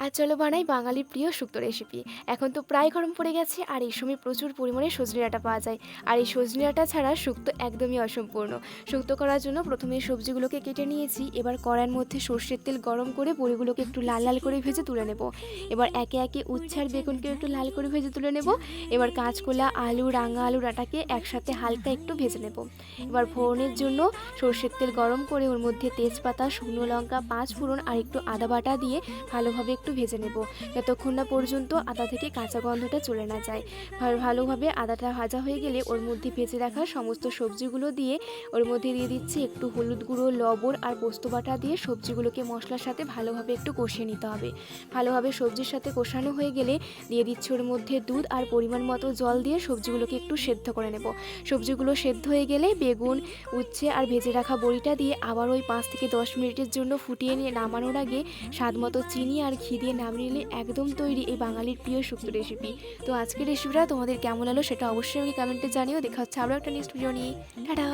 আজ চলো বানাই বাঙালির প্রিয় শুক্তো রেসিপি। এখন তো প্রায় গরম পড়ে গেছে আর এই সময় প্রচুর পরিমাণে সজনে ডাঁটা পাওয়া যায়। আর এই সজনে ডাঁটা ছাড়া শুক্তো একদমই অসম্পূর্ণ। শুক্তো করার জন্য প্রথমে সবজিগুলোকে কেটে নিয়েছি। এবার কড়াইয়ের মধ্যে সর্ষের তেল গরম করে বড়িগুলোকে একটু লাল লাল করে ভেজে তুলে নেব। এবার একে একে উচ্ছে আর বেগুনকে একটু লাল করে ভেজে তুলে নেব। এবার কাঁচকলা, আলু, রাঙা আলু ডাঁটাকে একসাথে হালকা একটু ভেজে নেব। এবার ফোড়নের জন্য সর্ষের তেল গরম করে ওর মধ্যে তেজপাতা, শুকনো লঙ্কা, 5 ফোড়ন আর একটু আদা বাটা দিয়ে ভালোভাবে একটু ভেজে নেব, যতক্ষণ না পর্যন্ত আদা থেকে কাঁচা গন্ধটা চলে না যায়। ভালোভাবে আদাটা ভাজা হয়ে গেলে ওর মধ্যে ভেজে রাখা সমস্ত সবজিগুলো দিয়ে ওর মধ্যে দিয়ে দিচ্ছি একটু হলুদ গুঁড়ো, লবণ আর পোস্ত বাটা দিয়ে সবজিগুলোকে মশলার সাথে ভালোভাবে একটু কষিয়ে নিতে হবে। ভালোভাবে সবজির সাথে কষানো হয়ে গেলে দিয়ে দিচ্ছি ওর মধ্যে দুধ আর পরিমাণ মতো জল দিয়ে সবজিগুলোকে একটু সেদ্ধ করে নেব। সবজিগুলো সেদ্ধ হয়ে গেলে বেগুন, উচ্ছে আর ভেজে রাখা বড়িটা দিয়ে আবার ওই 5 থেকে 10 মিনিটের জন্য ফুটিয়ে নিয়ে নামানোর আগে স্বাদ মতো চিনি আর ঘি দিয়ে নামিয়ে নিলে একদম তৈরি এই বাঙালির প্রিয় শুক্তো রেসিপি। তো আজকের রেসিপিটা তোমাদের কেমন হলো সেটা অবশ্যই আমাকে কমেন্টে জানিও। দেখা হচ্ছে আরও একটা নেক্সট ভিডিও নিয়ে। টাটা।